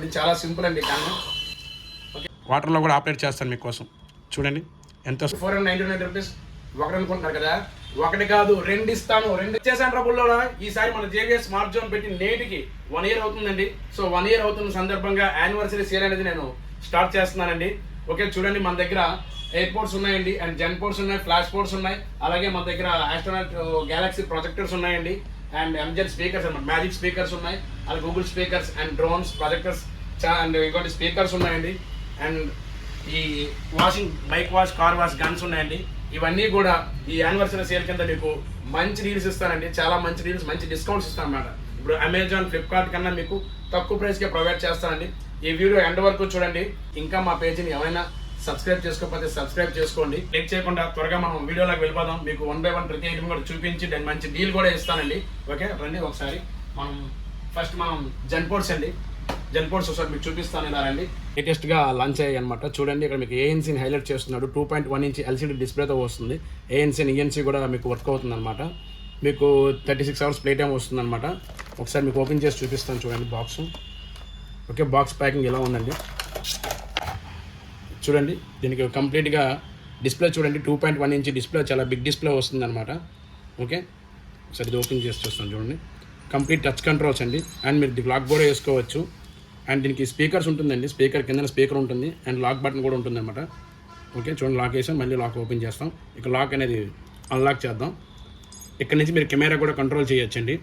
ఇది చాలా సింపుల్ అండి కానీ వాటర్లో కూడా ఆపరేట్ చేస్తాను మీకోసం. చూడండి ఎంత 499 రూపీస్ ఒకటి అనుకుంటున్నారు కదా, ఒకటి కాదు రెండు ఇస్తాను. రెండు ఇచ్చేసాను ట్రబుల్లో. ఈసారి మన జేవిఎస్ స్మార్ట్ జోన్ పెట్టి నేటికి 1 year అవుతుందండి. సో 1 year అవుతున్న సందర్భంగా యానివర్సరీ సేల్ అనేది నేను స్టార్ట్ చేస్తున్నానండి. ఓకే చూడండి, మన దగ్గర ఎయిర్ పోర్ట్స్ ఉన్నాయండి, అండ్ జెన్ పోర్ట్స్ ఉన్నాయి, ఫ్లాష్ పోర్ట్స్ ఉన్నాయి, అలాగే మన దగ్గర ఆస్ట్రోనాట్ గెలాక్సీ ప్రొజెక్టర్స్ ఉన్నాయండి, అండ్ ఎంజెల్ స్పీకర్స్ అన్నమాట, మ్యాజిక్ స్పీకర్స్ ఉన్నాయి, అలాగే Google speakers and drones projectors and ఇంకోటి స్పీకర్స్ ఉన్నాయండి, అండ్ ఈ washing bike wash, car wash guns ఉన్నాయండి. ఇవన్నీ కూడా ఈ యానివర్సరీ సేల్ కింద మీకు మంచి డీల్స్ ఇస్తానండి, చాలా మంచి డీల్స్, మంచి డిస్కౌంట్స్ ఇస్తాను అన్నమాట. ఇప్పుడు అమెజాన్, ఫ్లిప్కార్ట్ కన్నా మీకు తక్కువ ప్రైస్కే ప్రొవైడ్ చేస్తానండి. ఈ వీడియో ఎండ్ వరకు చూడండి. ఇంకా మా పేజీని ఎవరైనా సబ్స్క్రైబ్ చేసుకోకపోతే సబ్స్క్రైబ్ చేసుకోండి. లేట్ చేయకుండా త్వరగా మనం వీడియోలోకి వెళ్ళిపోదాం. మీకు 1 by 1 ప్రతి ఐటమ్ కూడా చూపించి దాని మంచి డీల్ కూడా ఇస్తానండి. ఓకే రండి ఒకసారి మనం జెన్ పోర్ట్స్ అండి, జెన్ పోర్ట్స్ ఒకసారి మీకు చూపిస్తాను. ఇలా రండి, లేటెస్ట్గా లాంచ్ అయ్యాయి అనమాట. చూడండి ఇక్కడ మీకు ఏఎన్సీని హైలైట్ చేస్తున్నాడు. 2.1 inch ఎల్సీడీ డిస్ప్లేతో వస్తుంది. ఏఎన్సీ ఈఎన్సీ కూడా మీకు వర్క్ అవుతుంది అనమాట. మీకు 36 hours ప్లే టైం వస్తుంది అనమాట. ఒకసారి మీకు ఓపెన్ చేసి చూపిస్తాను చూడండి బాక్స్. ఓకే బాక్స్ ప్యాకింగ్ ఎలా ఉందండి చూడండి. దీనికి కంప్లీట్గా డిస్ప్లే చూడండి, 2.1 inch డిస్ప్లే, చాలా బిగ్ డిస్ప్లే వస్తుంది అనమాట. ఓకే ఒకసారి ఇది ఓపెన్ చేసి చూస్తాను చూడండి. కంప్లీట్ టచ్ కంట్రోల్స్ అండి, అండ్ మీరు దీనికి లాక్ కూడా వేసుకోవచ్చు. అండ్ దీనికి స్పీకర్స్ ఉంటుందండి, స్పీకర్ కింద స్పీకర్ ఉంటుంది, అండ్ లాక్ బటన్ కూడా ఉంటుంది అనమాట. ఓకే చూడండి, లాక్ వేసాం, మళ్ళీ లాక్ ఓపెన్ చేస్తాం. ఇక లాక్ అనేది అన్లాక్ చేద్దాం. ఇక్కడ నుంచి మీరు కెమెరా కూడా కంట్రోల్ చేయొచ్చండి.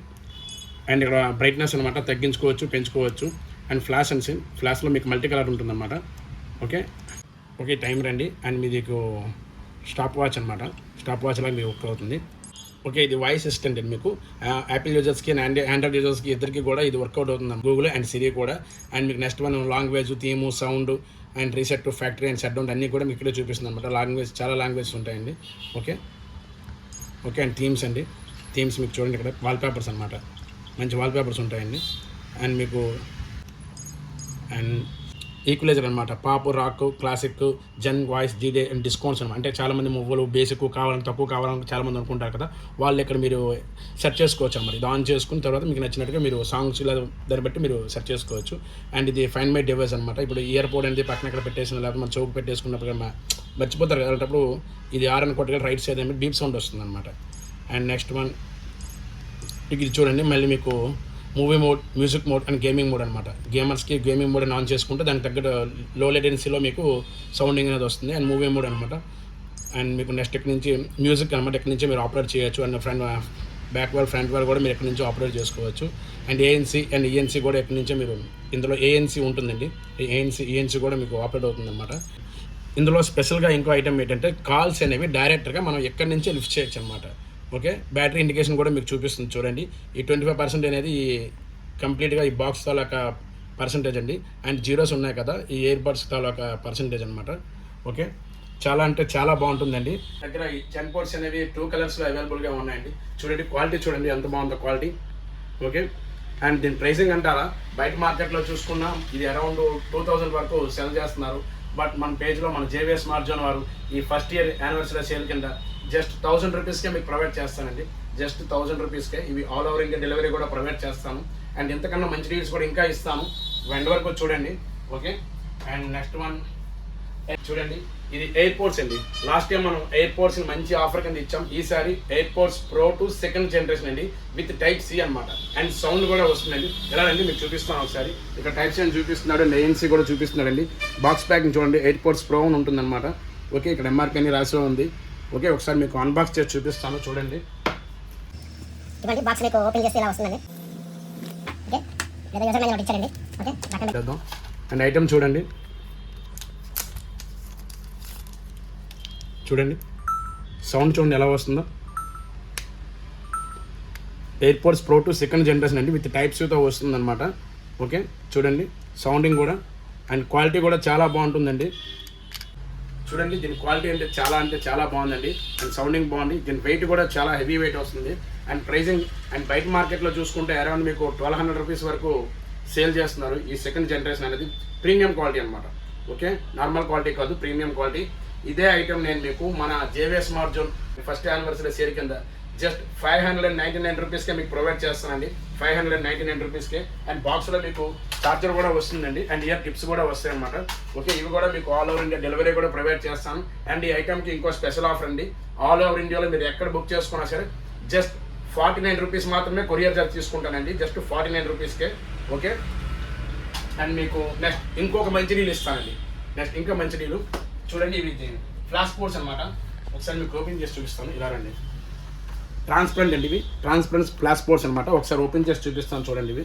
అండ్ ఇక్కడ బ్రైట్నెస్ అనమాట తగ్గించుకోవచ్చు, పెంచుకోవచ్చు. అండ్ ఫ్లాష్ అండ్ ఫ్లాష్లో మీకు మల్టీ కలర్ ఉంటుందన్నమాట. ఓకే ఓకే టైం రండి, అండ్ మీకు స్టాప్ వాచ్ అనమాట, స్టాప్ వాచ్ లాగా మీకు వర్క్ అవుతుంది. ఓకే ఇది వాయిస్ అసిస్టెంట్ అండి. మీకు యాపిల్ యూజర్స్కి అండ్ ఆండ్రాయిడ్ యూజర్స్కి ఇద్దరికి కూడా ఇది వర్కౌట్ అవుతుంది, గూగుల్ అండ్ సిరి కూడా. అండ్ మీకు next language, theme, sound and reset to factory and shut down అన్నీ కూడా మీకు ఇక్కడే చూపిస్తుంది అనమాట. లాంగ్వేజ్ చాలా లాంగ్వేజెస్ ఉంటాయండి. ఓకే ఓకే అండ్ థీమ్స్ అండి, థీమ్స్ మీకు చూడండి ఇక్కడ వాల్పేపర్స్ అనమాట, మంచి వాల్పేపర్స్ ఉంటాయండి. అండ్ మీకు అండ్ ఈక్వలైజర్ అనమాట, pop, rock, classic, zen, voice, జీడే అండ్ డిస్కౌంట్స్ అనమాట. అంటే చాలామంది మొబైల్ బేసిక్ కావాలని, తక్కువ కావాలని చాలామంది అనుకుంటారు కదా, వాళ్ళు ఇక్కడ మీరు సెర్చ్ చేసుకోవచ్చు అన్నమాట. ఇది ఆన్ చేసుకున్న తర్వాత మీకు నచ్చినట్టుగా మీరు సాంగ్స్ ఇలా దాన్ని బట్టి మీరు సెర్చ్ చేసుకోవచ్చు. అండ్ ఇది ఫైన్ మై డివైస్ అనమాట. ఇప్పుడు ఇయర్ పోర్ట్ అనేది పక్కన ఇక్కడ పెట్టేసిన, లేకపోతే మన చౌక్ పెట్టేసుకున్నప్పుడు మర్చిపోతారు అలాంటప్పుడు ఇది ఆర్ఎన్ కొట్టుగా రైట్ సైడ్ ఏమి డీప్ సౌండ్ వస్తుంది అనమాట. అండ్ నెక్స్ట్ ఇది చూడండి, మళ్ళీ మీకు movie mode, music mode and gaming mode అనమాట. గేమర్స్కి గేమింగ్ మోడ్ ఆన్ చేసుకుంటే దానికి తగ్గట్టు లో లేటెన్సీలో మీకు సౌండింగ్ అనేది వస్తుంది. అండ్ మూవీ మోడ్ అనమాట. అండ్ మీకు నెక్స్ట్ ఇక్కడ నుంచి మ్యూజిక్ అనమాట, ఇక్కడ నుంచి మీరు ఆపరేట్ చేయొచ్చు. And back wall, front wall కూడా మీరు ఎక్కడి నుంచి ఆపరేట్ చేసుకోవచ్చు. అండ్ ఏఎన్సీ అండ్ ఈఎన్సీ కూడా ఎక్కడి నుంచో మీరు, ఇందులో ఏఎన్సీ ఉంటుందండి, ఈఎన్సీ కూడా మీకు ఆపరేట్ అవుతుంది అనమాట. ఇందులో స్పెషల్గా ఇంకో ఐటమ్ ఏంటంటే కాల్స్ అనేవి డైరెక్ట్గా మనం ఎక్కడి నుంచే లిఫ్ట్ చేయొచ్చు అనమాట. ఓకే బ్యాటరీ ఇండికేషన్ కూడా మీకు చూపిస్తుంది చూడండి. ఈ 25% అనేది కంప్లీట్గా ఈ బాక్స్ తాలూకా పర్సంటేజ్ అండి. అండ్ జీరోస్ ఉన్నాయి కదా, ఈ ఇయర్ బడ్స్ తాలూకా పర్సంటేజ్ అనమాట. ఓకే చాలా అంటే చాలా బాగుంటుందండి. దగ్గర ఈ జెన్ పోర్ట్స్ అనేవి 2 కలర్స్లో అవైలబుల్గా ఉన్నాయండి. చూడండి క్వాలిటీ చూడండి ఎంత బాగుందో క్వాలిటీ. ఓకే అండ్ దీని ప్రైసింగ్ అంటారా, బయట మార్కెట్లో చూసుకున్నా ఇది అరౌండ్ 2000 వరకు సెల్ చేస్తున్నారు. బట్ మన పేజ్లో మన జేవిఎస్ స్మార్ట్ జోన్ వారు ఈ ఫస్ట్ ఇయర్ యానివర్సరీ సేల్ కింద జస్ట్ 1000 రూపీస్కే మీకు ప్రొవైడ్ చేస్తానండి. జస్ట్ 1000 రూపీస్కే ఇవి ఆల్ ఓవర్ ఇండియా డెలివరీ కూడా ప్రొవైడ్ చేస్తాను. అండ్ ఇంతకన్నా మంచి డీల్స్ కూడా ఇంకా ఇస్తాను. ఎండ్ వరకు చూడండి. ఓకే అండ్ నెక్స్ట్ చూడండి, ఇది ఎయిర్పోర్ట్స్ అండి. లాస్ట్ టైం మనం ఎయిర్పోర్ట్స్ని మంచి ఆఫర్ కింద ఇచ్చాం. ఈసారి ఎయిర్పోర్ట్స్ ప్రో 2 సెకండ్ జనరేషన్ అండి, విత్ టైప్ సి అనమాట. అండ్ సౌండ్ కూడా వస్తుందండి. ఎలా అండి మీకు చూపిస్తాను ఒకసారి. ఇక్కడ టైప్ సి అని చూపిస్తున్నాడు, అండ్ ఏఎన్సీ కూడా చూపిస్తున్నాడండి. బాక్స్ ప్యాకింగ్ చూడండి, ఎయిర్పోర్ట్స్ ప్రో అని ఉంటుందన్నమాట. ఓకే ఇక్కడ ఎంఆర్పీ అని రాసి ఉంది. ఓకే ఒకసారి మీకు అన్బాక్స్ చేసి చూపిస్తాను చూడండి. ఇటువంటి బాక్స్ మీకు ఓపెన్ చేస్తే ఇలా వస్తుందండి. ఓకే లేదా యూజర్ మాన్యువల్ ఇచ్చారండి. ఓకే చేద్దాం. అండ్ ఐటమ్ చూడండి, చూడండి సౌండ్ చూడండి ఎలా వస్తుందో. ఎయిర్పోర్ట్స్ ప్రో 2 సెకండ్ జనరేషన్ అండి, విత్ టైప్ సితో వస్తుందన్నమాట. ఓకే చూడండి సౌండింగ్ కూడా అండ్ క్వాలిటీ కూడా చాలా బాగుంటుందండి. చూడండి దీని క్వాలిటీ అంటే చాలా బాగుందండి. అండ్ సౌండింగ్ బాగుంది. దీని వెయిట్ కూడా చాలా హెవీ వెయిట్ వస్తుంది. అండ్ ప్రైజింగ్ అండ్ బయట మార్కెట్లో చూసుకుంటే అరౌండ్ మీకు 1200 రూపీస్ వరకు సేల్ చేస్తున్నారు. ఈ సెకండ్ జనరేషన్ అనేది ప్రీమియం క్వాలిటీ అనమాట. ఓకే నార్మల్ క్వాలిటీ కాదు, ప్రీమియం క్వాలిటీ. ఇదే ఐటమ్ నేను మీకు మన JVS smart zone first anniversary sale కింద జస్ట్ 599 రూపీస్కే మీకు ప్రొవైడ్ చేస్తానండి. 599 రూపీస్కే. అండ్ బాక్స్లో మీకు చార్జర్ కూడా వస్తుందండి అండ్ ఇయర్ టిప్స్ కూడా వస్తాయి అనమాట. ఓకే, ఇవి కూడా మీకు ఆల్ ఓవర్ ఇండియా డెలివరీ కూడా ప్రొవైడ్ చేస్తాను. అండ్ ఈ ఐటమ్కి ఇంకో స్పెషల్ ఆఫర్ అండి. ఆల్ ఓవర్ ఇండియాలో మీరు ఎక్కడ బుక్ చేసుకున్నా సరే జస్ట్ 49 రూపీస్ మాత్రమే కొరియర్ చార్జ్ తీసుకుంటానండి. జస్ట్ 49 రూపీస్కే. ఓకే, అండ్ మీకు నెక్స్ట్ ఇంకొక మంచి డీల్ ఇస్తానండి. నెక్స్ట్ ఇంకా మంచి డీలు చూడండి. ఇవి ఫ్లాష్ పోర్ట్స్ అనమాట. ఒకసారి మీకు ఓపెన్ చేసి చూపిస్తాను. ఇలా రండి. ట్రాన్స్పరెంట్ అండి ఇవి. ట్రాన్స్పరెంట్ ఫ్లాష్ పోర్ట్స్ అనమాట. ఒకసారి ఓపెన్ చేసి చూపిస్తాను చూడండి. ఇవి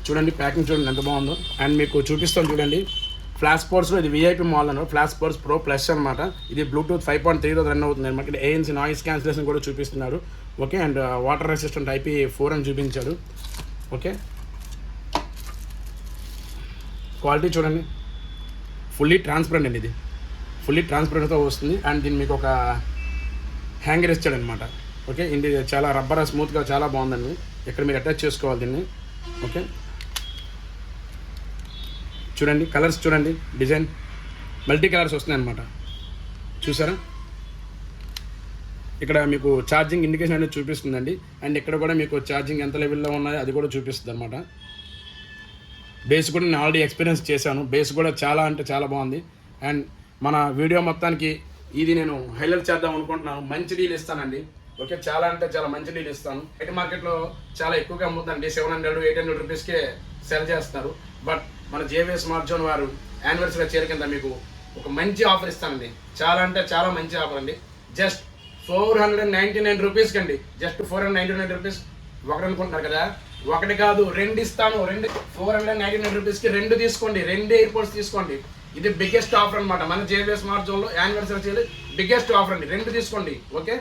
చూడండి, ప్యాకింగ్ చూడండి ఎంత బాగుందో. అండ్ మీకు చూపిస్తాను చూడండి. ఫ్లాష్ పోర్ట్స్లో ఇది విఐపి మోడల్ అన్నారు. ఫ్లాష్ పోర్ట్స్ ప్రో ప్లస్ అనమాట. ఇది బ్లూటూత్ 5.3 రన్ అవుతుంది అనమాట. ఇక్కడ ANC నాయిస్ క్యాన్సిలేషన్ కూడా చూపిస్తున్నారు. Okay, and water resistant IP4 అని చూపించాడు. ఓకే, క్వాలిటీ చూడండి. ఫుల్లీ ట్రాన్స్పరెంట్ అండి. ఇది ఫుల్లీ ట్రాన్స్పరెంట్తో వస్తుంది. అండ్ దీన్ని మీకు ఒక హ్యాంగర్ ఇచ్చాడనమాట. ఓకే, ఇది చాలా రబ్బర్ స్మూత్గా చాలా బాగుందండి. ఇక్కడ మీరు అటాచ్ చేసుకోవాలి దీన్ని. ఓకే, చూడండి కలర్స్ చూడండి. డిజైన్ మల్టీ కలర్స్ వస్తున్నాయి అనమాట. చూసారా, ఇక్కడ మీకు ఛార్జింగ్ ఇండికేషన్ అనేది చూపిస్తుందండి. అండ్ ఇక్కడ కూడా మీకు ఛార్జింగ్ ఎంత లెవెల్లో ఉన్నాయో అది కూడా చూపిస్తుంది అనమాట. బేస్ కూడా నేను ఆల్రెడీ ఎక్స్పీరియన్స్ చేశాను. బేస్ కూడా చాలా అంటే చాలా బాగుంది. అండ్ మన వీడియో మొత్తానికి ఇది నేను హైలైట్ చేద్దాం అనుకుంటున్నాను. మంచి డీల్ ఇస్తానండి. ఓకే, చాలా అంటే చాలా మంచి డీల్ ఇస్తాను. బయట మార్కెట్లో చాలా ఎక్కువగా అమ్ముతుందండి. 700-800 రూపీస్కే సెల్ చేస్తున్నారు. బట్ మన JVS స్మార్ట్ జోన్ వారు యానివర్సరీ చేరి కింద మీకు ఒక మంచి ఆఫర్ ఇస్తానండి. చాలా అంటే చాలా మంచి ఆఫర్ అండి. జస్ట్ 499 రూపీస్కి అండి. Just 499 rupees. ఒకటి అనుకుంటున్నారు కదా, ఒకటి కాదు రెండు ఇస్తాను. 499 రూపీస్కి 2 తీసుకోండి. 2 ఎయిర్పోర్ట్స్ తీసుకోండి. ఇది బిగ్గెస్ట్ ఆఫర్ అనమాట. మన JVS స్మార్ట్ జోన్లో యానివర్సరీ చేయాలి బిగ్గెస్ట్ ఆఫర్ అండి. 2 తీసుకోండి. ఓకే,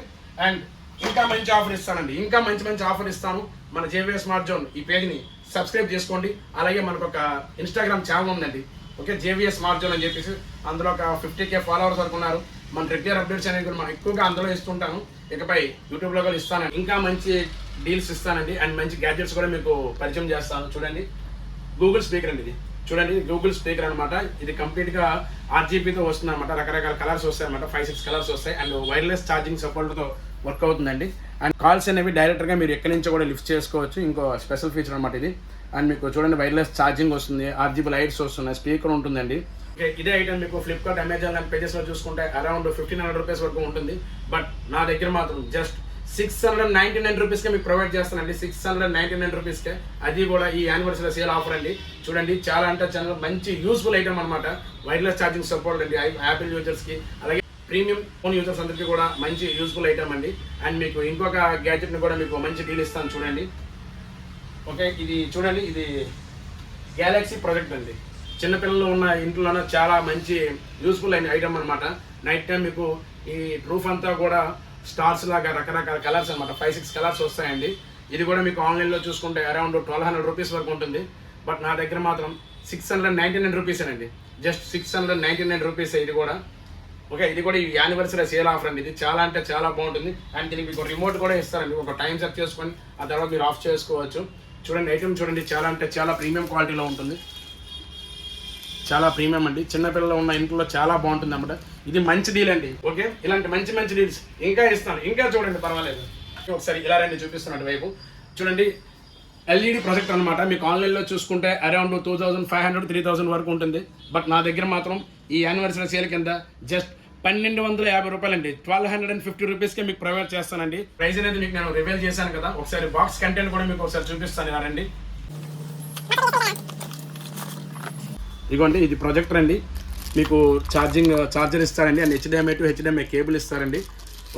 అండ్ ఇంకా మంచి ఆఫర్ ఇస్తానండి. ఇంకా మంచి మంచి ఆఫర్ ఇస్తాను. మన JVS స్మార్ట్ జోన్ ఈ పేజ్ని సబ్స్క్రైబ్ చేసుకోండి. అలాగే మనకు ఒక ఇన్స్టాగ్రామ్ ఛానల్ ఉందండి. ఓకే, JVS స్మార్ట్ జోన్ అని చెప్పేసి అందులో ఒక 50K ఫాలోవర్స్ వరకు ఉన్నారు. మన రెగ్యులర్ అప్డేట్స్ అనేది కూడా మనం ఎక్కువగా అందులో ఇస్తుంటాను. ఇకపై యూట్యూబ్లో కూడా ఇస్తానండి. ఇంకా మంచి డీల్స్ ఇస్తానండి. అండ్ మంచి గ్యాడ్జెట్స్ కూడా మీకు పరిచయం చేస్తాను. చూడండి, గూగుల్ స్పీకర్ అండి. ఇది చూడండి, గూగుల్ స్పీకర్ అనమాట. ఇది కంప్లీట్గా RGBతో వస్తుంది అనమాట. రకరకాల కలర్స్ వస్తాయి అనమాట. 5-6 కలర్స్ వస్తాయి. అండ్ వైర్లెస్ ఛార్జింగ్ సపోర్ట్తో వర్క్ అవుతుందండి. అండ్ కాల్స్ అనేవి డైరెక్ట్గా మీరు ఎక్కడి నుంచో కూడా లిఫ్ట్ చేసుకోవచ్చు. ఇంకో స్పెషల్ ఫీచర్ అనమాట ఇది. అండ్ మీకు చూడండి, వైర్లెస్ ఛార్జింగ్ వస్తుంది, RGB లైట్స్ వస్తున్నాయి, స్పీకర్ ఉంటుందండి. ఓకే, ఇదే ఐటమ్ మీకు ఫ్లిప్కార్ట్, అమెజాన్ లాంటి పేజెస్లో చూసుకుంటే అరౌండ్ 1500 రూపీస్ వరకు ఉంటుంది. బట్ నా దగ్గర మాత్రం జస్ట్ 699 రూపీస్కే మీకు ప్రొవైడ్ చేస్తానండి. 699 రూపీస్కే. అది కూడా ఈ యానివర్సరీ సేల్ ఆఫర్ అండి. చూడండి, చాలా అంటే చాలా మంచి యూస్ఫుల్ ఐటమ్ అనమాట. వైర్లెస్ ఛార్జింగ్ సపోర్ట్ అండి యాపిల్ యూజర్స్కి. అలాగే ప్రీమియం ఫోన్ యూజర్స్ అందరికీ కూడా మంచి యూస్ఫుల్ ఐటమ్ అండి. అండ్ మీకు ఇంకొక గ్యాడ్జెట్ని కూడా మీకు మంచి డీల్ ఇస్తాను చూడండి. ఓకే, ఇది చూడండి, ఇది గ్యాలక్సీ ప్రొజెక్ట్ అండి. చిన్నపిల్లలు ఉన్న ఇంట్లోనే చాలా మంచి యూస్ఫుల్ అయిన ఐటమ్ అనమాట. నైట్ టైం మీకు ఈ రూఫ్ అంతా కూడా స్టార్స్ లాగా రకరకాల కలర్స్ అనమాట. 5-6 కలర్స్ వస్తాయండి. ఇది కూడా మీకు ఆన్లైన్లో చూసుకుంటే అరౌండ్ 1200 రూపీస్ వరకు ఉంటుంది. బట్ నా దగ్గర మాత్రం 699 రూపీసేనండి. జస్ట్ 699 రూపీస్ ఇది కూడా. ఓకే, ఇది కూడా ఈ యానివర్సరీ సేల్ ఆఫర్ అండి. ఇది చాలా అంటే చాలా బాగుంటుంది. అండ్ దీనికి మీకు రిమోట్ కూడా ఇస్తారండి. ఒక టైం సెట్ చేసుకొని ఆ తర్వాత మీరు ఆఫ్ చేసుకోవచ్చు. చూడండి, ఐటమ్ చూడండి, చాలా అంటే చాలా ప్రీమియం క్వాలిటీలో ఉంటుంది. చాలా ప్రీమియం అండి. చిన్నపిల్లలు ఉన్న ఇంట్లో చాలా బాగుంటుంది అన్నమాట. ఇది మంచి డీల్ అండి. ఓకే, ఇలాంటి మంచి మంచి డీల్స్ ఇంకా ఇస్తాను. ఇంకా చూడండి, పర్వాలేదు. ఒకసారి ఇలా రండి, చూపిస్తున్నట్టు వైపు చూడండి. LED ప్రొజెక్ట్ అనమాట. మీకు ఆన్లైన్లో చూసుకుంటే అరౌండ్ 2500-3000 వరకు ఉంటుంది. బట్ నా దగ్గర మాత్రం ఈ యానివర్సరీ సేల్ కింద జస్ట్ 1250 రూపాయలండి. 1250 రూపీస్కే మీకు ప్రొవైడ్ చేస్తానండి. ప్రైస్ అనేది మీకు నేను రివీల్ చేశాను కదా. ఒకసారి బాక్స్ కంటెంట్ కూడా మీకు ఒకసారి చూపిస్తాను. ఇలా రండి. ఇదిగోండి, ఇది ప్రొజెక్టర్ అండి. మీకు చార్జర్ ఇస్తారండి. And HDMI to HDMI cable ఇస్తారండి.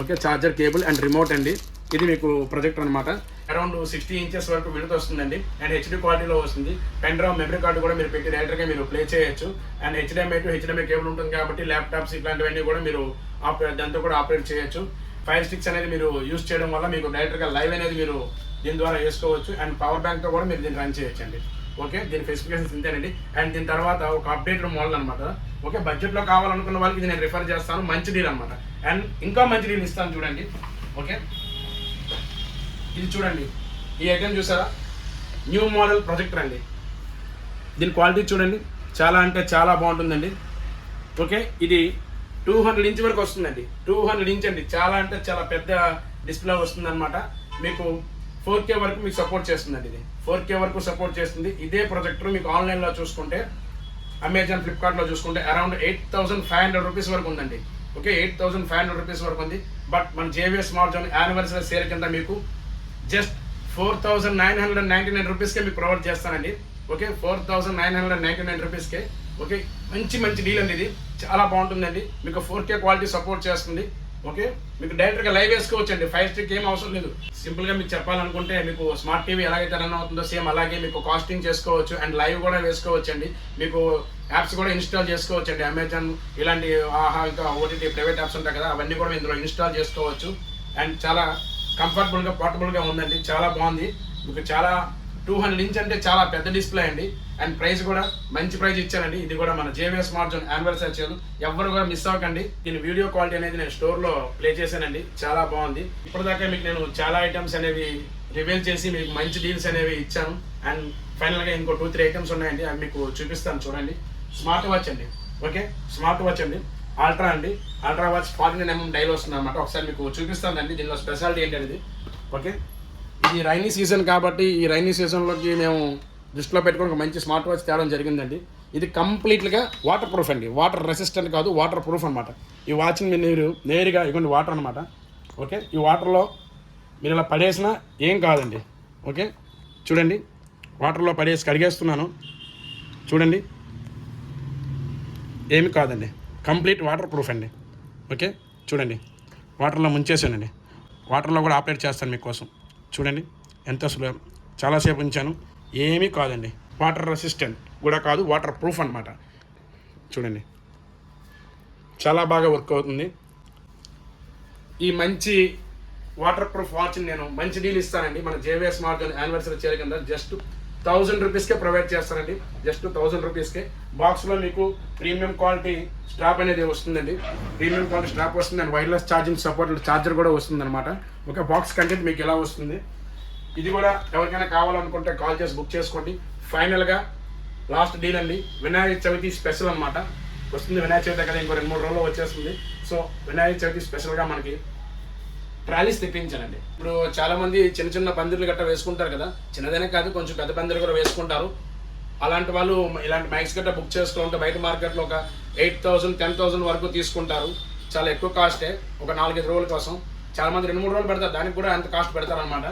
Okay, charger cable and remote అండి. ఇది మీకు ప్రొజెక్టర్ అనమాట. అరౌండ్ 60 ఇంచెస్ వరకు విడుత వస్తుందండి. అండ్ HD క్వాలిటీలో వస్తుంది. పెన్ డ్రైవ్ మెమరీ కార్డు కూడా మీరు పెట్టి డైరెక్ట్గా మీరు ప్లే చేయొచ్చు. And HDMI to HDMI cable ఉంటుంది కాబట్టి ల్యాప్టాప్స్ ఇట్లాంటివన్నీ కూడా మీరు దాంతో కూడా ఆపరేట్ చేయొచ్చు. ఫైర్ స్టిక్స్ అనేది మీరు యూస్ చేయడం వల్ల మీకు డైరెక్ట్గా లైవ్ అనేది మీరు దీని ద్వారా వేసుకోవచ్చు. అండ్ పవర్ బ్యాంక్తో కూడా మీరు దీన్ని రన్ చేయొచ్చు అండి. ఓకే, దీని స్పెసిఫికేషన్స్ ఇంతేనండి. అండ్ దీని తర్వాత ఒక అప్డేటెడ్ మోడల్ అనమాట. ఓకే, బడ్జెట్లో కావాలనుకున్న వాళ్ళకి ఇది నేను రిఫర్ చేస్తాను. మంచి డీల్ అనమాట. అండ్ ఇంకా మంచి డీల్ ఇస్తాను చూడండి. ఓకే, ఇది చూడండి, ఈ ఐటమ్ చూసారా, న్యూ మోడల్ ప్రొజెక్టర్ అండి. దీని క్వాలిటీ చూడండి, చాలా అంటే చాలా బాగుంటుందండి. ఓకే, ఇది 200 ఇంచ్ వరకు వస్తుందండి. 200 ఇంచ్ అండి, చాలా అంటే చాలా పెద్ద డిస్ప్లే వస్తుంది అనమాట. మీకు 4K వరకు మీకు సపోర్ట్ చేస్తుందండి. ఇది 4K వరకు సపోర్ట్ చేస్తుంది. ఇదే ప్రొజెక్టర్ మీకు ఆన్లైన్లో చూసుకుంటే అమెజాన్, ఫ్లిప్కార్ట్లో చూసుకుంటే అరౌండ్ 8,500 రూపీస్ వరకు ఉందండి. ఓకే, 8,500 రూపీస్ వరకు ఉంది. బట్ మన JVS smart zone anniversary sale కింద మీకు జస్ట్ 4,999 రూపీస్కే మీకు ప్రొవైడ్ చేస్తానండి. ఓకే, 4,999 రూపీస్కే. ఓకే, మంచి డీల్ అండి. ఇది చాలా బాగుంటుందండి. మీకు 4K క్వాలిటీ సపోర్ట్ చేస్తుంది. ఓకే, మీకు డైరెక్ట్గా లైవ్ వేసుకోవచ్చండి. 5 స్టిక్ ఏం అవసరం లేదు. సింపుల్గా మీకు చెప్పాలనుకుంటే మీకు స్మార్ట్ టీవీ ఎలాగైతే రన్ అవుతుందో సేమ్ అలాగే మీకు కాస్టింగ్ చేసుకోవచ్చు అండ్ లైవ్ కూడా వేసుకోవచ్చండి. మీకు యాప్స్ కూడా ఇన్స్టాల్ చేసుకోవచ్చండి. అమెజాన్ ఇలాంటి ఇంకా ఓటీటీ ప్రైవేట్ యాప్స్ ఉంటాయి కదా, అవన్నీ కూడా ఇందులో ఇన్స్టాల్ చేసుకోవచ్చు. అండ్ చాలా కంఫర్టబుల్గా పోర్టబుల్గా ఉందండి. చాలా బాగుంది. మీకు చాలా 200 ఇంచ్ అంటే చాలా పెద్ద డిస్ప్లే అండి. అండ్ ప్రైస్ కూడా మంచి ప్రైస్ ఇచ్చానండి. ఇది కూడా మన JVS smart zone anniversary sale. ఎవరు కూడా మిస్ అవ్వకండి. దీని వీడియో క్వాలిటీ అనేది నేను స్టోర్లో ప్లే చేశానండి. చాలా బాగుంది. ఇప్పటిదాకా మీకు నేను చాలా ఐటమ్స్ అనేవి రివీల్ చేసి మీకు మంచి డీల్స్ అనేవి ఇచ్చాను. అండ్ ఫైనల్గా ఇంకో 2-3 ఐటమ్స్ ఉన్నాయండి, అవి మీకు చూపిస్తాను. చూడండి, స్మార్ట్ వాచ్ అండి. ఓకే, స్మార్ట్ వాచ్ అండి, అల్ట్రా అండి. అల్ట్రా వాచ్ 49mm డైల్ వస్తుంది అనమాట. ఒకసారి మీకు చూపిస్తానండి దీనిలో స్పెషాలిటీ ఏంటనేది. ఓకే, ఇది రైనీ సీజన్ కాబట్టి ఈ రైనీ సీజన్లోకి మేము దృష్టిలో పెట్టుకుని ఒక మంచి స్మార్ట్ వాచ్ తేవడం జరిగిందండి. ఇది కంప్లీట్గా వాటర్ ప్రూఫ్ అండి. వాటర్ రెసిస్టెంట్ కాదు, వాటర్ ప్రూఫ్ అనమాట. ఈ వాచ్ని మీరు నేరుగా ఇవ్వండి, వాటర్ అనమాట. ఓకే, ఈ వాటర్లో మీరు ఇలా పడేసినా ఏం కాదండి. ఓకే, చూడండి, వాటర్లో పడేసి కడిగేస్తున్నాను. చూడండి, ఏమి కాదండి. కంప్లీట్ వాటర్ ప్రూఫ్ అండి. ఓకే, చూడండి, వాటర్లో ముంచేసానండి. వాటర్లో కూడా ఆపరేట్ చేస్తాను మీకోసం. చూడండి, ఎంత సులభం. చాలాసేపు ఉంచాను, ఏమీ కాదండి. వాటర్ రెసిస్టెంట్ కూడా కాదు, వాటర్ ప్రూఫ్ అనమాట. చూడండి, చాలా బాగా వర్క్ అవుతుంది. ఈ మంచి వాటర్ ప్రూఫ్ వాచ్ని నేను మంచి డీల్ ఇస్తానండి. మన JVS smart zone anniversary sale కింద జస్ట్ 1000 రూపీస్కే ప్రొవైడ్ చేస్తానండి. జస్ట్ 1000 రూపీస్కే. బాక్స్లో మీకు ప్రీమియం క్వాలిటీ స్ట్రాప్ అనేది వస్తుందండి. ప్రీమియం క్వాలిటీ స్ట్రాప్ వస్తుంది and wireless charging support charger కూడా వస్తుంది అనమాట. ఒక బాక్స్ కంటెంట్ మీకు ఎలా వస్తుంది. ఇది కూడా ఎవరికైనా కావాలనుకుంటే కాల్ చేసి బుక్ చేసుకోండి. ఫైనల్గా లాస్ట్ డీల్ అండి, వినాయక చవితి స్పెషల్ అనమాట. వస్తుంది వినాయక చవితి కదా, ఇంకో 2-3 రోజుల్లో వచ్చేస్తుంది. సో వినాయక చవితి స్పెషల్గా మనకి ట్రాలీస్ తెప్పించానండి. ఇప్పుడు చాలామంది చిన్న పందిర్లు గట్రా వేసుకుంటారు కదా, చిన్నదనే కాదు కొంచెం పెద్ద పందిర్లు కూడా వేసుకుంటారు. అలాంటి వాళ్ళు ఇలాంటి మైక్స్ గట్రా బుక్ చేసుకుంటే బయట మార్కెట్లో ఒక 8,000, 10,000 వరకు తీసుకుంటారు. చాలా ఎక్కువ కాస్టే. ఒక 4-5 రోజుల కోసం చాలామంది 2-3 రోజులు పెడతారు, దానికి కూడా అంత కాస్ట్ పెడతారనమాట.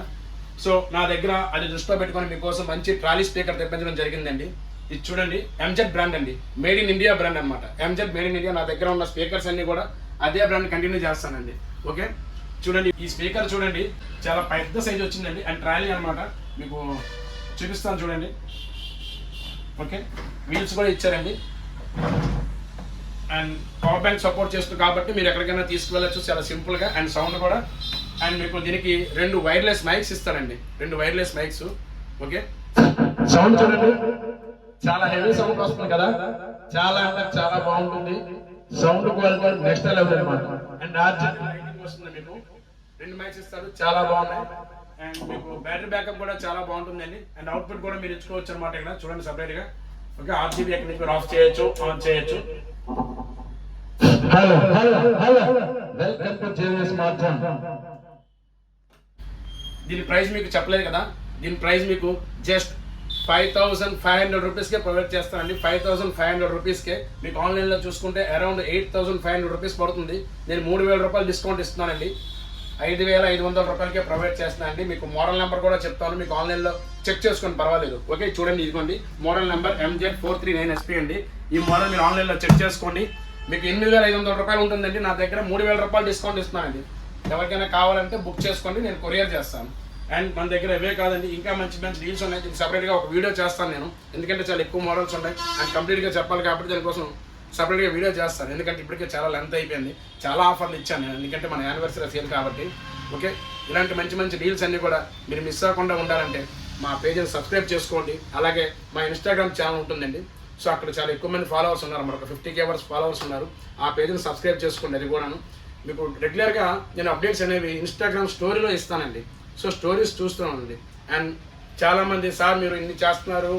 సో నా దగ్గర అది దృష్టిలో పెట్టుకొని మీకోసం మంచి ట్రాలీ స్పీకర్ తెప్పించడం జరిగిందండి. ఇది చూడండి, ఎంజెడ్ బ్రాండ్ అండి, మేడ్ ఇన్ ఇండియా బ్రాండ్ అనమాట. MZ made in India. నా దగ్గర ఉన్న స్పీకర్స్ అన్ని కూడా అదే బ్రాండ్ కంటిన్యూ చేస్తానండి. ఓకే, చూడండి, ఈ స్పీకర్ చూడండి, చాలా పెద్ద సైజ్ వచ్చిందండి. అండ్ ట్రాలీ అనమాట, మీకు చూపిస్తాను చూడండి. ఓకే, వీల్స్ కూడా ఇచ్చారండి. అండ్ పవర్ బ్యాంక్ సపోర్ట్ చేస్తుంది కాబట్టి మీరు ఎక్కడికైనా తీసుకువెళ్ళచ్చు చాలా సింపుల్గా. అండ్ సౌండ్ కూడా. అండ్ మీకు దీనికి 2 వైర్లెస్ మైక్స్ ఇస్తారండి, 2 వైర్లెస్ మైక్స్. ఓకే, సౌండ్ చూడండి, చాలా హెవీ సౌండ్ వస్తుంది కదా, చాలా అంటే చాలా బాగుంటుంది. సౌండ్ క్వాలిటీ నెక్స్ట్ లెవెల్ అనమాట. అండ్ వస్తుంది మీకు 2 మైక్స్ ఇస్తారు, చాలా బాగున్నాయి. అండ్ మీకు బ్యాటరీ బ్యాకప్ కూడా చాలా బాగుంటుందండి. అండ్ అవుట్పుట్ కూడా మీరు ఇచ్చుకోవచ్చు అనమాట. ఇక్కడ చూడండి సపరేట్గా. ఓకే, RGB ఎక్కడ మీరు ఆఫ్ చేయొచ్చు, ఆన్ చేయొచ్చు. Hello welcome to JVS smart zone. దీని ప్రైస్ మీకు చెప్పలేదు కదా, దీని ప్రైస్ మీకు జస్ట్ 5,500 రూపీస్కే ప్రొవైడ్ చేస్తానండి. 5,500 రూపీస్కే మీకు ఆన్లైన్లో చూసుకుంటే అరౌండ్ 8,500 రూపీస్ పడుతుంది. నేను 3,000 రూపాయలు డిస్కౌంట్ ఇస్తున్నానండి. 5,500 రూపాయలకే ప్రొవైడ్ చేస్తున్నానండి. మీకు మోడల్ నెంబర్ కూడా చెప్తాను, మీకు ఆన్లైన్లో చెక్ చేసుకోండి, పర్వాలేదు. ఓకే, చూడండి, ఇదిగోండి మోడల్ నెంబర్ MZ439SP అండి. ఈ మోడల్ మీరు ఆన్లైన్లో చెక్ చేసుకోండి. మీకు 8,500 రూపాయలు ఉంటుందండి. నా దగ్గర 3,000 రూపాయలు డిస్కౌంట్ ఇస్తున్నానండి. ఎవరికైనా కావాలంటే బుక్ చేసుకోండి, నేను కొరియర్ చేస్తాను. అండ్ మన దగ్గర ఇవే కాదండి, ఇంకా మంచి డీల్స్ ఉన్నాయి. దీనికి సపరేట్గా ఒక వీడియో చేస్తాను నేను, ఎందుకంటే చాలా ఎక్కువ మోడల్స్ ఉన్నాయి. అండ్ కంప్లీట్గా చెప్పాలి కాబట్టి దానికోసం సపరేట్గా వీడియో చేస్తాను. ఎందుకంటే ఇప్పటికే చాలా లెంత్ అయిపోయింది. చాలా ఆఫర్లు ఇచ్చాను నేను, ఎందుకంటే మన యానివర్సరీ సేల్ కాబట్టి. ఓకే, ఇలాంటి మంచి డీల్స్ అన్నీ కూడా మీరు మిస్ అవ్వకుండా ఉండాలంటే మా పేజ్ని సబ్స్క్రైబ్ చేసుకోండి. అలాగే మా ఇన్స్టాగ్రామ్ ఛానల్ ఉంటుందండి. సో అక్కడ చాలా ఎక్కువ మంది ఫాలోవర్స్ ఉన్నారు, మనకు 50K ఫాలోవర్స్ ఉన్నారు. ఆ పేజ్ని సబ్స్క్రైబ్ చేసుకోండి. అది కూడాను మీకు రెగ్యులర్గా నేను అప్డేట్స్ అనేవి ఇన్స్టాగ్రామ్ స్టోరీలో ఇస్తానండి. సో స్టోరీస్ చూస్తున్నానండి. అండ్ చాలామంది సార్ మీరు ఇన్ని చేస్తున్నారు,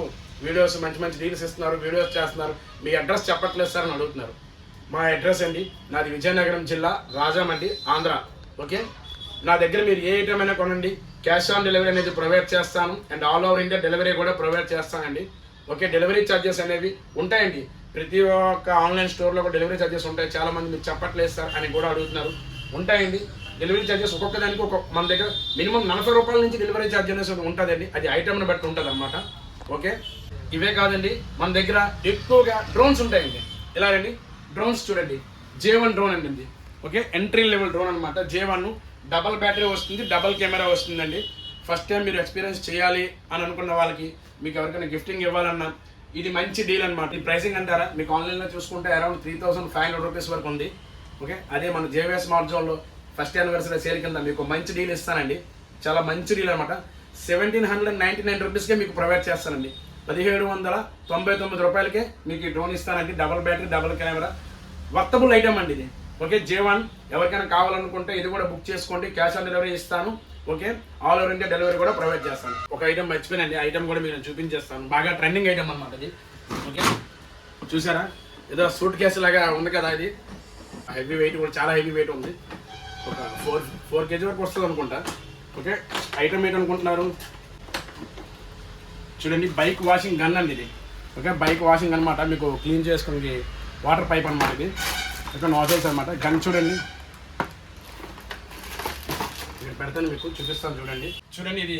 వీడియోస్ మంచి డీల్స్ ఇస్తున్నారు, వీడియోస్ చేస్తున్నారు, మీ అడ్రస్ చెప్పట్లేదు సార్ అని అడుగుతున్నారు. మా అడ్రస్ అండి, నాది విజయనగరం జిల్లా, రాజామండ్రి, ఆంధ్ర. ఓకే, నా దగ్గర మీరు ఏ ఐటమ్ అయినా కొనండి, క్యాష్ ఆన్ డెలివరీ అనేది ప్రొవైడ్ చేస్తాను. And all over India delivery కూడా ప్రొవైడ్ చేస్తానండి. ఓకే, డెలివరీ ఛార్జెస్ అనేవి ఉంటాయండి. ప్రతి ఒక్క ఆన్లైన్ స్టోర్లో కూడా డెలివరీ ఛార్జెస్ ఉంటాయి. చాలామంది మీరు చెప్పట్లేదు సార్ అని కూడా అడుగుతున్నారు. ఉంటాయండి డెలివరీ ఛార్జెస్. ఒక్కొక్క దానికి మన దగ్గర మినిమం 40 రూపాయల నుంచి డెలివరీ ఛార్జ్ అనేది ఉంటుందండి. అది ఐటమ్ని బట్టి ఉంటుంది అనమాట. ఓకే, ఇవే కాదండి, మన దగ్గర ఎక్కువగా డ్రోన్స్ ఉంటాయండి. ఇలా రండి, డ్రోన్స్ చూడండి. J1 డ్రోన్ అండి. ఓకే, ఎంట్రీ లెవెల్ డ్రోన్ అనమాట. J1 డబల్ బ్యాటరీ వస్తుంది, డబల్ కెమెరా వస్తుందండి. ఫస్ట్ టైం మీరు ఎక్స్పీరియన్స్ చేయాలి అని అనుకున్న వాళ్ళకి, మీకు ఎవరికైనా గిఫ్టింగ్ ఇవ్వాలన్నా ఇది మంచి డీల్ అనమాట. ఈ ప్రైసింగ్ అంటారా, మీకు ఆన్లైన్లో చూసుకుంటే అరౌండ్ 3500 రూపీస్ వరకు ఉంది. ఓకే, అదే మన JVS స్మార్ట్ జోన్లో ఫస్ట్ యానివర్సరీ సేల్ కింద మీకు మంచి డీల్ ఇస్తానండి. చాలా మంచి డీల్ అనమాట. 1799 రూపీస్కే మీకు ప్రొవైడ్ చేస్తానండి. 1799 రూపాయలకే మీకు ఈ డ్రోన్ ఇస్తానండి. Double battery, double camera, worthable item అండి ఇది. ఓకే, J1 ఎవరికైనా కావాలనుకుంటే ఇది కూడా బుక్ చేసుకోండి. క్యాష్ ఆన్ డెలివరీ ఇస్తాను. Okay, all over India delivery కూడా ప్రొవైడ్ చేస్తాను. ఒక ఐటమ్ మర్చిపోయినండి, ఐటమ్ కూడా మీకు చూపించేస్తాను. బాగా ట్రెండింగ్ ఐటమ్ అనమాట ఇది. ఓకే, చూసారా, ఏదో సూట్ కేసు లాగా ఉంది కదా, ఇది హెవీ వెయిట్ కూడా, చాలా హెవీ వెయిట్ ఉంది. ఒక 4 kg వరకు వస్తుంది అనుకుంటా. ఓకే, ఐటమ్ ఏంటి అనుకుంటున్నారు, చూడండి, బైక్ వాషింగ్ గన్ అండి ఇది. ఓకే, బైక్ వాషింగ్ అనమాట. మీకు క్లీన్ చేసుకుని వాటర్ పైప్ అనమాట ఇది. ఓకే, నాజల్స్ అనమాట. గన్ చూడండి, నేను పెడతాను, మీకు చూపిస్తాను. చూడండి ఇది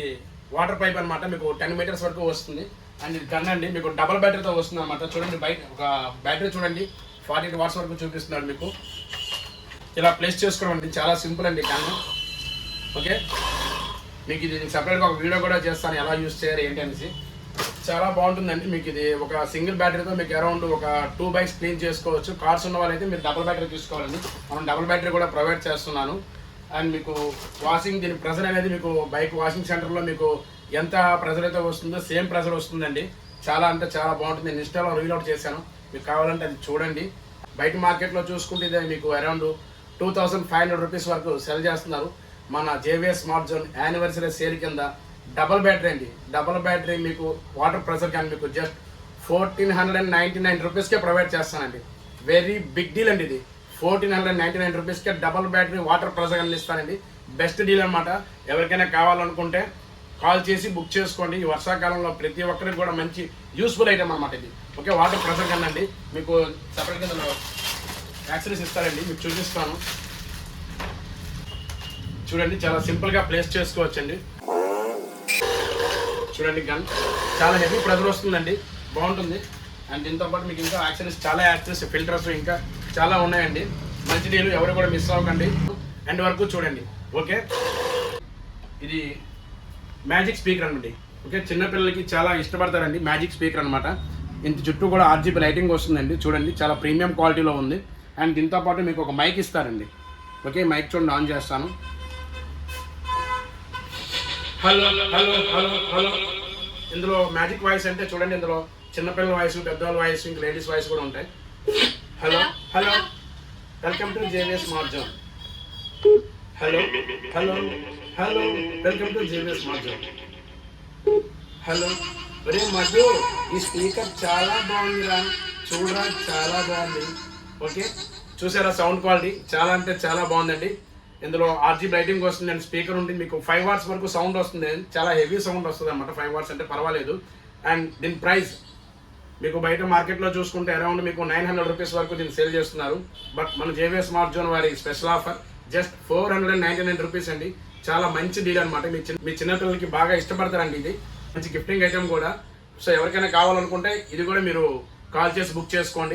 వాటర్ పైప్ అనమాట. మీకు 10 మీటర్స్ వరకు వస్తుంది. అండ్ ఇది గన్ అండి, మీకు డబల్ బ్యాటరీతో వస్తుంది అనమాట. చూడండి, బయట ఒక బ్యాటరీ చూడండి 48 వాట్స్ వరకు చూపిస్తున్నాడు మీకు. ఇలా ప్లేస్ చేసుకోవడం అండి, చాలా సింపుల్ అండి గన్. ఓకే, మీకు ఇది సపరేట్గా ఒక వీడియో కూడా చేస్తాను, ఎలా యూజ్ చేయాలి ఏంటి అనేసి. చాలా బాగుంటుందండి. మీకు ఇది ఒక సింగిల్ బ్యాటరీతో మీకు అరౌండ్ ఒక 2 బైక్స్ క్లీన్ చేసుకోవచ్చు. కార్స్ ఉన్న వాళ్ళైతే మీరు డబుల్ బ్యాటరీ తీసుకోవాలండి. మనం డబుల్ బ్యాటరీ కూడా ప్రొవైడ్ చేస్తున్నాను. అండ్ మీకు వాషింగ్, దీని ప్రెజర్ అనేది మీకు బైక్ వాషింగ్ సెంటర్లో మీకు ఎంత ప్రెజర్ అయితే వస్తుందో సేమ్ ప్రెజర్ వస్తుందండి. చాలా అంటే చాలా బాగుంటుంది. నేను ఇన్స్టాలో రీలోడ్ చేశాను, మీకు కావాలంటే అది చూడండి. బయట మార్కెట్లో చూసుకుంటే ఇది మీకు అరౌండ్ 2500 రూపీస్ వరకు సెల్ చేస్తున్నారు. మన JVS smart zone anniversary sale కింద డబల్ బ్యాటరీ అండి. డబల్ బ్యాటరీ మీకు వాటర్ ప్రెషర్ కానీ మీకు జస్ట్ 1499 రూపీస్కే ప్రొవైడ్ చేస్తానండి. వెరీ బిగ్ డీల్ అండి ఇది. 1499 రూపీస్కే డబల్ బ్యాటరీ వాటర్ ప్రెషర్ కానీ ఇస్తానండి. బెస్ట్ డీల్ అనమాట. ఎవరికైనా కావాలనుకుంటే కాల్ చేసి బుక్ చేసుకోండి. ఈ వర్షాకాలంలో ప్రతి ఒక్కరికి కూడా మంచి యూస్ఫుల్ ఐటమ్ అనమాట ఇది. ఓకే, వాటర్ ప్రెషర్ కన్నా అండి మీకు సపరేట్గా యాక్సెసరీస్ ఇస్తారండి, మీకు చూపిస్తాను. చూడండి, చాలా సింపుల్గా ప్లేస్ చేసుకోవచ్చండి. చూడండి, గన్ చాలా హెవీ ప్రెజర్ వస్తుందండి, బాగుంటుంది. అండ్ దీంతో పాటు మీకు ఇంకా యాక్సెసరీస్, చాలా యాక్సెసరీస్, ఫిల్టర్స్ ఇంకా చాలా ఉన్నాయండి. మంచి డీల్, ఎవరు కూడా మిస్ అవ్వకండి. అండ్ వరకు చూడండి. ఓకే, ఇది మ్యాజిక్ స్పీకర్ అండి. ఓకే, చిన్నపిల్లలకి చాలా ఇష్టపడతారండి మ్యాజిక్ స్పీకర్ అనమాట. ఇంత చుట్టూ కూడా RGB లైటింగ్ వస్తుందండి. చూడండి, చాలా ప్రీమియం క్వాలిటీలో ఉంది. అండ్ దీంతో పాటు మీకు ఒక మైక్ ఇస్తారండి. ఓకే, మైక్ చూడండి, ఆన్ చేస్తాను. Hello hello hello hello. ఇందులో మ్యాజిక్ వాయిస్ అంటే చూడండి, ఇందులో చిన్నపిల్లల వాయిస్, పెద్దవాళ్ళ వాయిస్, ఇంకా లేడీస్ వాయిస్ కూడా ఉంటాయి. Hello hello, welcome to JVS smart zone. Hello hello hello, welcome to JVS smart zone. Hello, ఒరే మధు, ఈ స్పీకర్ చాలా బాగుందిరా, చూడరా, చాలా బాగుంది. ఓకే, చూసారా సౌండ్ క్వాలిటీ, చాలా అంటే చాలా బాగుందండి. ఇందులో RGB లైటింగ్ వస్తుంది అండ్ స్పీకర్ ఉంటుంది. మీకు 5 వాట్స్ వరకు సౌండ్ వస్తుంది. చాలా హెవీ సౌండ్ వస్తుంది అనమాట. 5 వాట్స్ అంటే పర్వాలేదు. అండ్ దీని ప్రైస్ మీకు బయట మార్కెట్లో చూసుకుంటే అరౌండ్ మీకు 900 రూపీస్ వరకు దీన్ని సేల్ చేస్తున్నారు. బట్ మన JVS స్మార్ట్ జోన్ వారి స్పెషల్ ఆఫర్ జస్ట్ 499 రూపీస్ అండి. చాలా మంచి డీల్ అనమాట. మీ చిన్నపిల్లలకి బాగా ఇష్టపడతారండి. ఇది మంచి గిఫ్టింగ్ ఐటమ్ కూడా. సో ఎవరికైనా కావాలనుకుంటే ఇది కూడా మీరు కాల్ చేసి బుక్ చేసుకోండి.